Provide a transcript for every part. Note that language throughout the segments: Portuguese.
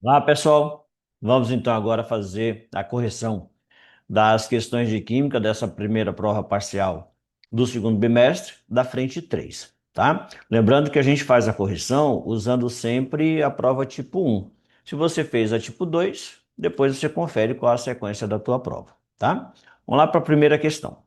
Olá, pessoal. Vamos então agora fazer a correção das questões de química dessa primeira prova parcial do segundo bimestre, da frente 3, tá? Lembrando que a gente faz a correção usando sempre a prova tipo 1. Se você fez a tipo 2, depois você confere qual a sequência da tua prova, tá? Vamos lá para a primeira questão.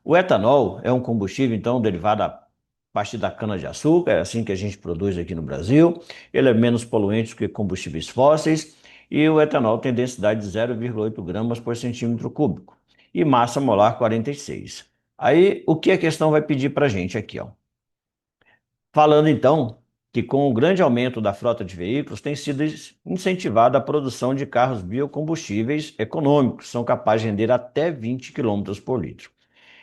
O etanol é um combustível, então, derivado a partir da cana-de-açúcar, é assim que a gente produz aqui no Brasil. Ele é menos poluente que combustíveis fósseis e o etanol tem densidade de 0,8 gramas por centímetro cúbico e massa molar 46. Aí, o que a questão vai pedir para a gente aqui, ó? Falando então que com o grande aumento da frota de veículos tem sido incentivada a produção de carros biocombustíveis econômicos, que são capazes de render até 20 quilômetros por litro.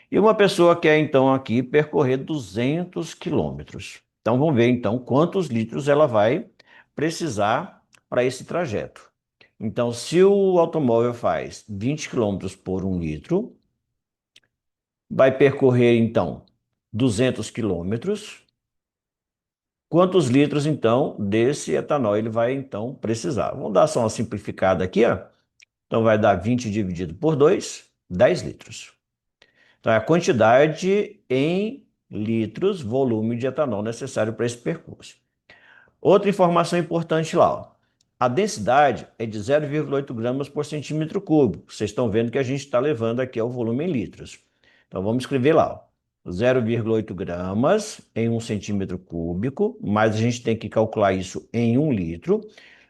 E uma pessoa quer então aqui percorrer 200 quilômetros. Então vamos ver então quantos litros ela vai precisar para esse trajeto. Então, se o automóvel faz 20 quilômetros por 1 litro, vai percorrer então 200 quilômetros. Quantos litros então desse etanol ele vai então precisar? Vamos dar só uma simplificada aqui, ó. Então vai dar 20 dividido por 2, 10 litros. Então, é a quantidade em litros, volume de etanol necessário para esse percurso. Outra informação importante lá, ó. A densidade é de 0,8 gramas por centímetro cúbico. Vocês estão vendo que a gente está levando aqui o volume em litros. Então, vamos escrever lá, ó. 0,8 gramas em 1 centímetro cúbico, mas a gente tem que calcular isso em 1 litro.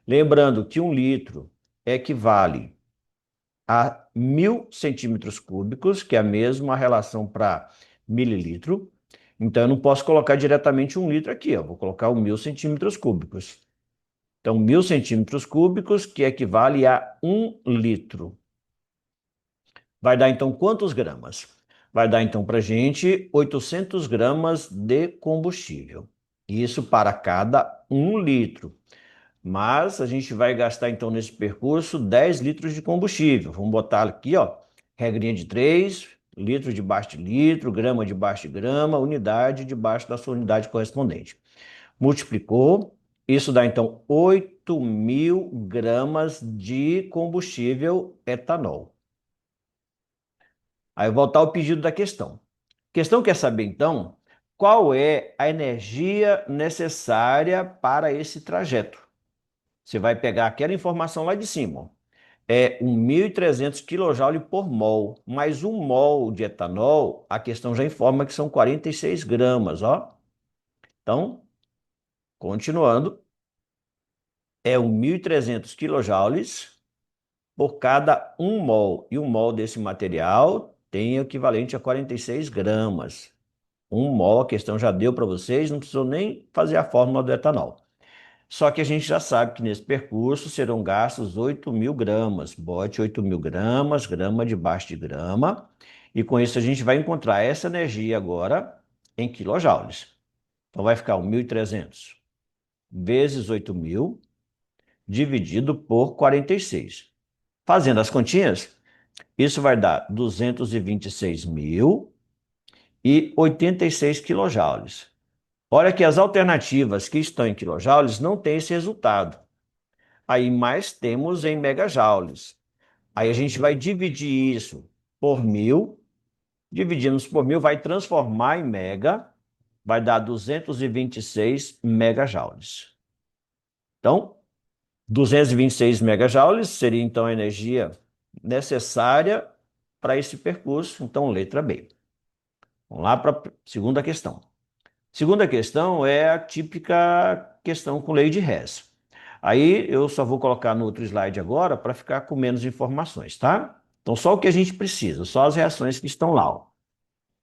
Lembrando que 1 litro equivale a 1.000 centímetros cúbicos, que é a mesma relação para mililitro. Então, eu não posso colocar diretamente 1 litro aqui, eu vou colocar 1.000 centímetros cúbicos. Então, 1.000 centímetros cúbicos, que equivale a 1 litro. Vai dar, então, quantos gramas? Vai dar, então, para a gente 800 gramas de combustível. Isso para cada 1 litro. Mas a gente vai gastar então nesse percurso 10 litros de combustível. Vamos botar aqui, ó, regrinha de 3, litro debaixo de litro, grama debaixo de grama, unidade debaixo da sua unidade correspondente. Multiplicou, isso dá então 8.000 gramas de combustível etanol. Aí voltar ao pedido da questão. A questão quer saber então qual é a energia necessária para esse trajeto. Você vai pegar aquela informação lá de cima. É 1.300 kJ por mol. Mais 1 mol de etanol, a questão já informa que são 46 gramas, ó. Então, continuando, é 1.300 quilojoules por cada 1 mol. E 1 mol desse material tem equivalente a 46 gramas. 1 mol, a questão já deu para vocês, não precisou nem fazer a fórmula do etanol. Só que a gente já sabe que nesse percurso serão gastos 8.000 gramas. Bote 8.000 gramas, grama debaixo de grama. E com isso a gente vai encontrar essa energia agora em quilojoules. Então vai ficar 1.300 vezes 8.000 dividido por 46. Fazendo as continhas, isso vai dar 226.086 quilojoules. Olha que as alternativas que estão em quilojoules não têm esse resultado. Aí mais temos em megajoules. Aí a gente vai dividir isso por 1.000, dividimos por 1.000, vai transformar em mega, vai dar 226 megajoules. Então, 226 megajoules seria então a energia necessária para esse percurso. Então, letra B. Vamos lá para a segunda questão. Segunda questão é a típica questão com lei de Hess. Aí eu só vou colocar no outro slide agora para ficar com menos informações, tá? Então só o que a gente precisa, só as reações que estão lá, ó.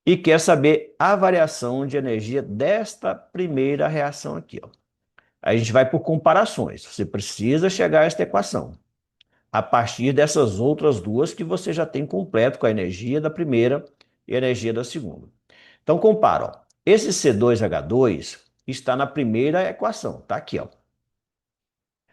E quer saber a variação de energia desta primeira reação aqui, ó. Aí a gente vai por comparações. Você precisa chegar a esta equação a partir dessas outras duas que você já tem completo com a energia da primeira e a energia da segunda. Então compara, ó. Esse C2H2 está na primeira equação, tá aqui, ó.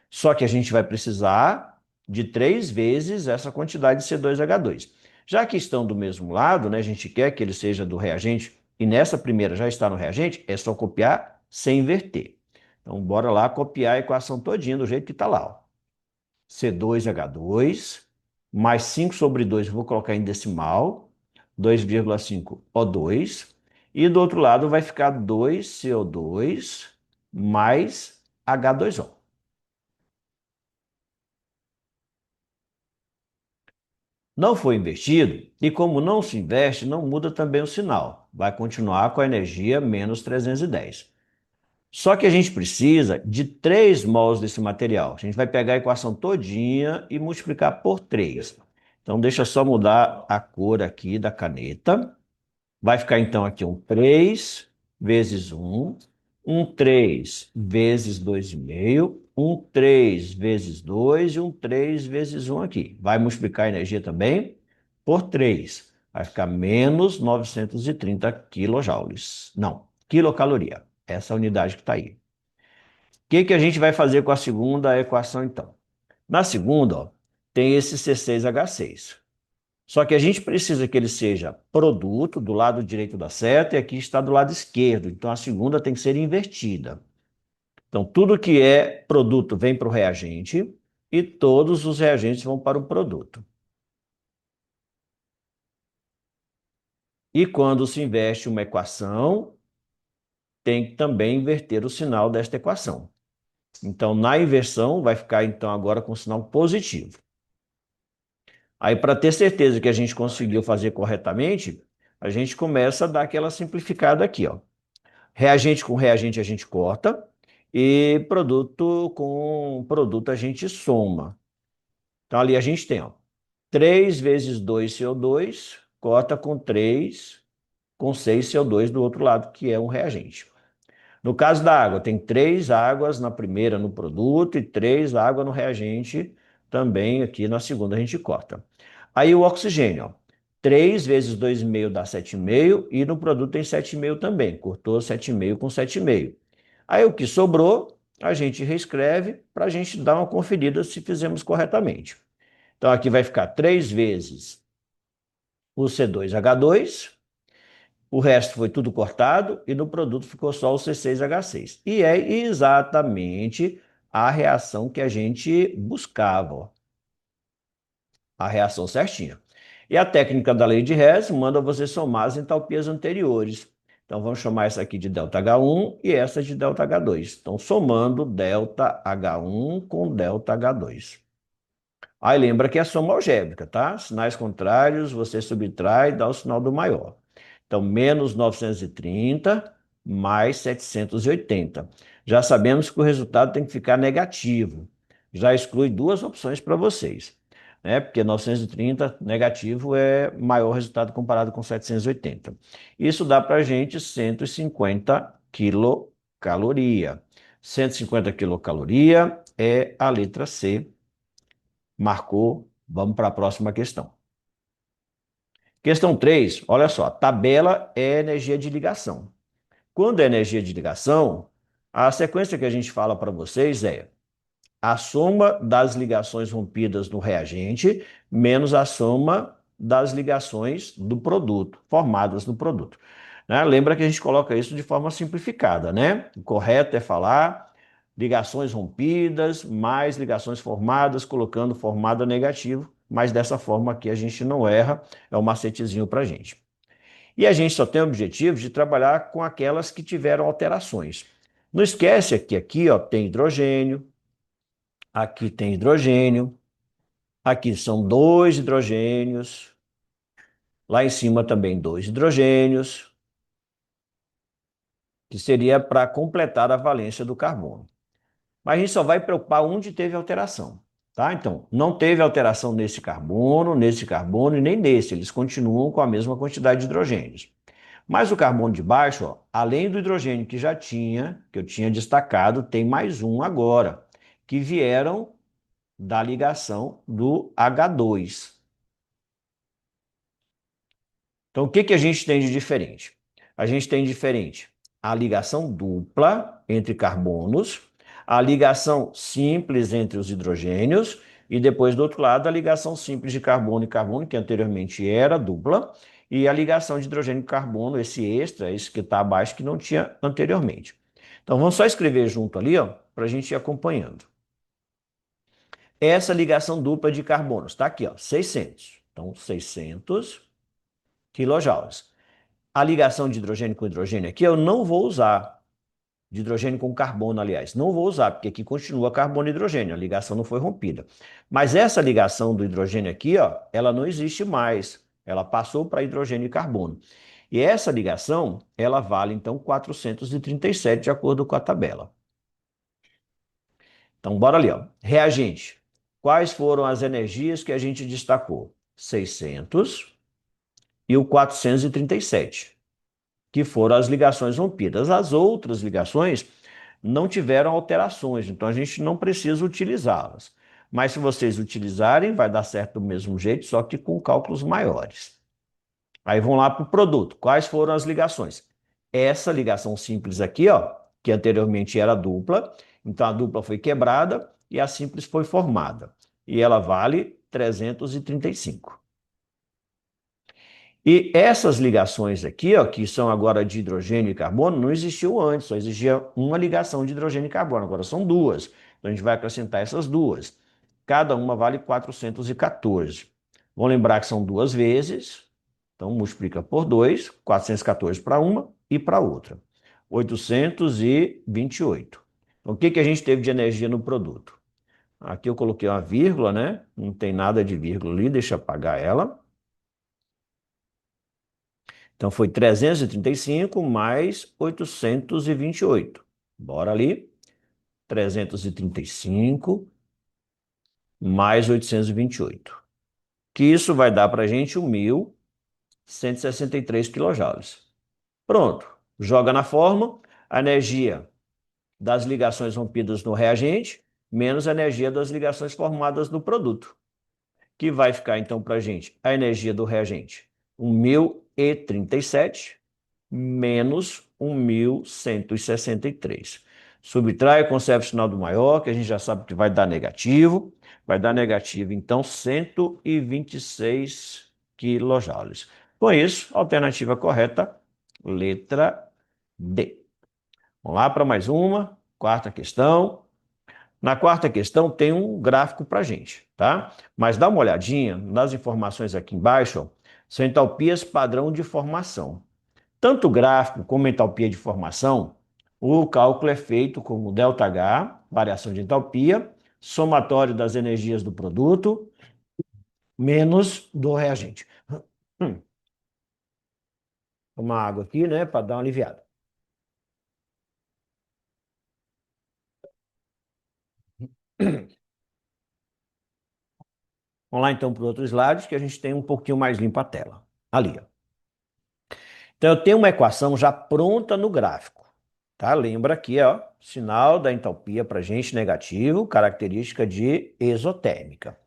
Só que a gente vai precisar de 3 vezes essa quantidade de C2H2. Já que estão do mesmo lado, né, a gente quer que ele seja do reagente, e nessa primeira já está no reagente, é só copiar sem inverter. Então, bora lá copiar a equação todinha do jeito que está lá, ó. C2H2 mais 5 sobre 2, vou colocar em decimal, 2,5 O2. E do outro lado vai ficar 2CO2 mais H2O. Não foi invertido, e como não se inverte, não muda também o sinal. Vai continuar com a energia menos 310. Só que a gente precisa de 3 mols desse material. A gente vai pegar a equação todinha e multiplicar por 3. Então, deixa eu só mudar a cor aqui da caneta. Vai ficar, então, aqui um 3 vezes um 3 vezes 2,5, um 3 vezes 2 e um 3 vezes um aqui. Vai multiplicar a energia também por 3. Vai ficar menos 930 quilojoules. Não, quilocaloria. Essa é a unidade que está aí. O que que a gente vai fazer com a segunda equação, então? Na segunda, ó, tem esse C6H6. Só que a gente precisa que ele seja produto do lado direito da seta e aqui está do lado esquerdo. Então a segunda tem que ser invertida. Então tudo que é produto vem para o reagente e todos os reagentes vão para o produto. E quando se inverte uma equação, tem que também inverter o sinal desta equação. Então na inversão vai ficar então agora com sinal positivo. Aí, para ter certeza que a gente conseguiu fazer corretamente, a gente começa a dar aquela simplificada aqui, ó. Reagente com reagente a gente corta e produto com produto a gente soma. Então, ali a gente tem, ó, 3 vezes 2CO2, corta com 3, com 6CO2 do outro lado, que é um reagente. No caso da água, tem 3 águas na primeira no produto e 3 águas no reagente, também aqui na segunda a gente corta. Aí o oxigênio, ó, 3 vezes 2,5 dá 7,5 e no produto tem 7,5 também, cortou 7,5 com 7,5. Aí o que sobrou, a gente reescreve para a gente dar uma conferida se fizemos corretamente. Então aqui vai ficar 3 vezes o C2H2, o resto foi tudo cortado e no produto ficou só o C6H6. E é exatamente a reação que a gente buscava, ó, a reação certinha. E a técnica da lei de Hess manda você somar as entalpias anteriores. Então vamos chamar essa aqui de ΔH1 e essa de ΔH2. Então somando ΔH1 com ΔH2. Aí lembra que é soma algébrica, tá? Sinais contrários, você subtrai e dá o sinal do maior. Então, menos 930 mais 780. Já sabemos que o resultado tem que ficar negativo. Já exclui 2 opções para vocês, né? Porque 930 negativo é maior resultado comparado com 780. Isso dá para a gente 150 quilocaloria. 150 quilocaloria é a letra C. Marcou, vamos para a próxima questão. Questão 3, olha só, tabela é energia de ligação. Quando é energia de ligação, a sequência que a gente fala para vocês é a soma das ligações rompidas no reagente menos a soma das ligações do produto, formadas no produto. Né? Lembra que a gente coloca isso de forma simplificada, né? O correto é falar ligações rompidas mais ligações formadas, colocando formada negativo, mas dessa forma aqui a gente não erra, é um macetezinho para a gente. E a gente só tem o objetivo de trabalhar com aquelas que tiveram alterações. Não esquece que aqui ó, tem hidrogênio, aqui tem hidrogênio, aqui são 2 hidrogênios, lá em cima também 2 hidrogênios, que seria para completar a valência do carbono. Mas a gente só vai preocupar onde teve alteração, tá? Então, não teve alteração nesse carbono e nem nesse, eles continuam com a mesma quantidade de hidrogênios. Mas o carbono de baixo, ó, além do hidrogênio que já tinha, que eu tinha destacado, tem mais um agora, que vieram da ligação do H2. Então, o que que a gente tem de diferente? A gente tem diferente a ligação dupla entre carbonos, a ligação simples entre os hidrogênios e depois, do outro lado, a ligação simples de carbono e carbono, que anteriormente era dupla, e a ligação de hidrogênio e carbono, esse extra, esse que está abaixo, que não tinha anteriormente. Então vamos só escrever junto ali, ó, para a gente ir acompanhando. Essa ligação dupla de carbonos está aqui, ó, 600. Então 600 quilojoules. A ligação de hidrogênio com hidrogênio aqui eu não vou usar. De hidrogênio com carbono, aliás. Não vou usar, porque aqui continua carbono e hidrogênio, a ligação não foi rompida. Mas essa ligação do hidrogênio aqui, ó, ela não existe mais. Ela passou para hidrogênio e carbono. E essa ligação, ela vale, então, 437, de acordo com a tabela. Então, bora ali, ó. Reagente. Quais foram as energias que a gente destacou? 600 e o 437, que foram as ligações rompidas. As outras ligações não tiveram alterações, então a gente não precisa utilizá-las. Mas se vocês utilizarem, vai dar certo do mesmo jeito, só que com cálculos maiores. Aí vão lá para o produto. Quais foram as ligações? Essa ligação simples aqui, ó, que anteriormente era dupla, então a dupla foi quebrada e a simples foi formada. E ela vale 335. E essas ligações aqui, ó, que são agora de hidrogênio e carbono, não existiam antes, só existia uma ligação de hidrogênio e carbono, agora são duas. Então a gente vai acrescentar essas duas. Cada uma vale 414. Vamos lembrar que são duas vezes, então multiplica por 2, 414 para uma e para outra. 828. Então o que que a gente teve de energia no produto? Aqui eu coloquei uma vírgula, né? Não tem nada de vírgula ali, deixa eu apagar ela. Então foi 335 mais 828. Bora ali. 335 mais 828. Que isso vai dar para a gente 1.163 quilojoules. Pronto. Joga na fórmula a energia das ligações rompidas no reagente menos a energia das ligações formadas no produto. Que vai ficar então para a gente a energia do reagente 1.037 menos 1.163. Subtrai, conserva o sinal do maior, que a gente já sabe que vai dar negativo. Vai dar negativo, então, 126 quilojoules. Com isso, alternativa correta, letra D. Vamos lá para mais uma, quarta questão. Na quarta questão tem um gráfico para a gente, tá? Mas dá uma olhadinha nas informações aqui embaixo, ó, são entalpias padrão de formação. Tanto o gráfico como a entalpia de formação, o cálculo é feito como ΔH, variação de entalpia, somatório das energias do produto, menos do reagente. Tomar água aqui, né, para dar uma aliviada. Vamos lá então para o outro slide, que a gente tem um pouquinho mais limpa a tela. Ali, ó. Então eu tenho uma equação já pronta no gráfico, tá? Lembra aqui, ó, sinal da entalpia para a gente negativo, característica de exotérmica.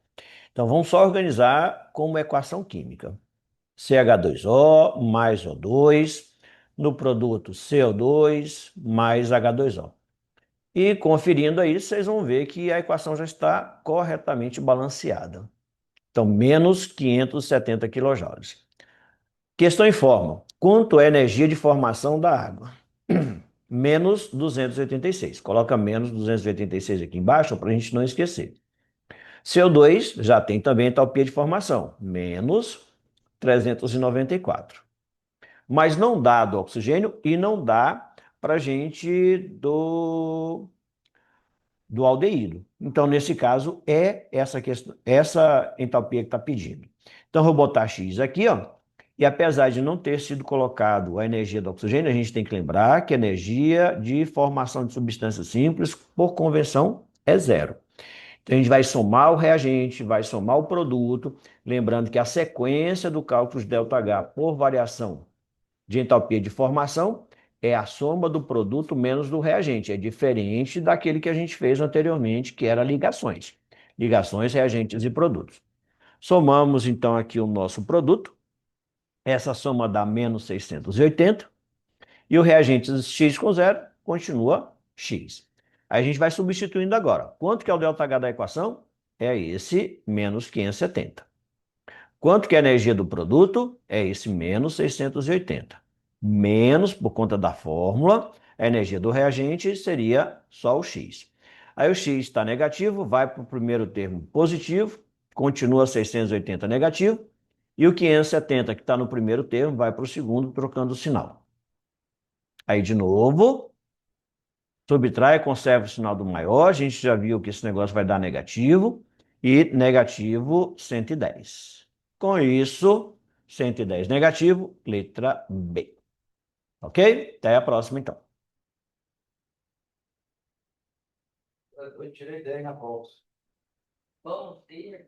Então vamos só organizar como equação química. CH2O mais O2, no produto CO2 mais H2O. E conferindo aí, vocês vão ver que a equação já está corretamente balanceada. Então, menos 570 quilojoules. Questão em forma. Quanto é a energia de formação da água? Menos 286. Coloca menos 286 aqui embaixo para a gente não esquecer. CO2 já tem também entalpia de formação. Menos 394. Mas não dá do oxigênio e não dá para a gente do aldeído. Então, nesse caso, é essa questão, essa entalpia que está pedindo. Então, vou botar X aqui, ó. E apesar de não ter sido colocado a energia do oxigênio, a gente tem que lembrar que a energia de formação de substâncias simples, por convenção, é zero. Então, a gente vai somar o reagente, vai somar o produto, lembrando que a sequência do cálculo de ΔH por variação de entalpia de formação é a soma do produto menos do reagente. É diferente daquele que a gente fez anteriormente, que era ligações. Ligações, reagentes e produtos. Somamos, então, aqui o nosso produto. Essa soma dá menos 680. E o reagente x com zero continua x. Aí a gente vai substituindo agora. Quanto que é o ΔH da equação? É esse menos 570. Quanto que é a energia do produto? É esse menos 680. Menos, por conta da fórmula, a energia do reagente seria só o X. Aí o X está negativo, vai para o primeiro termo positivo, continua 680 negativo, e o 570 que está no primeiro termo vai para o segundo, trocando o sinal. Aí, de novo, subtrai, conserva o sinal do maior, a gente já viu que esse negócio vai dar negativo, e negativo 110. Com isso, 110 negativo, letra B. Ok? Até a próxima, então. Eu tirei 10 na bolsa. Bom dia.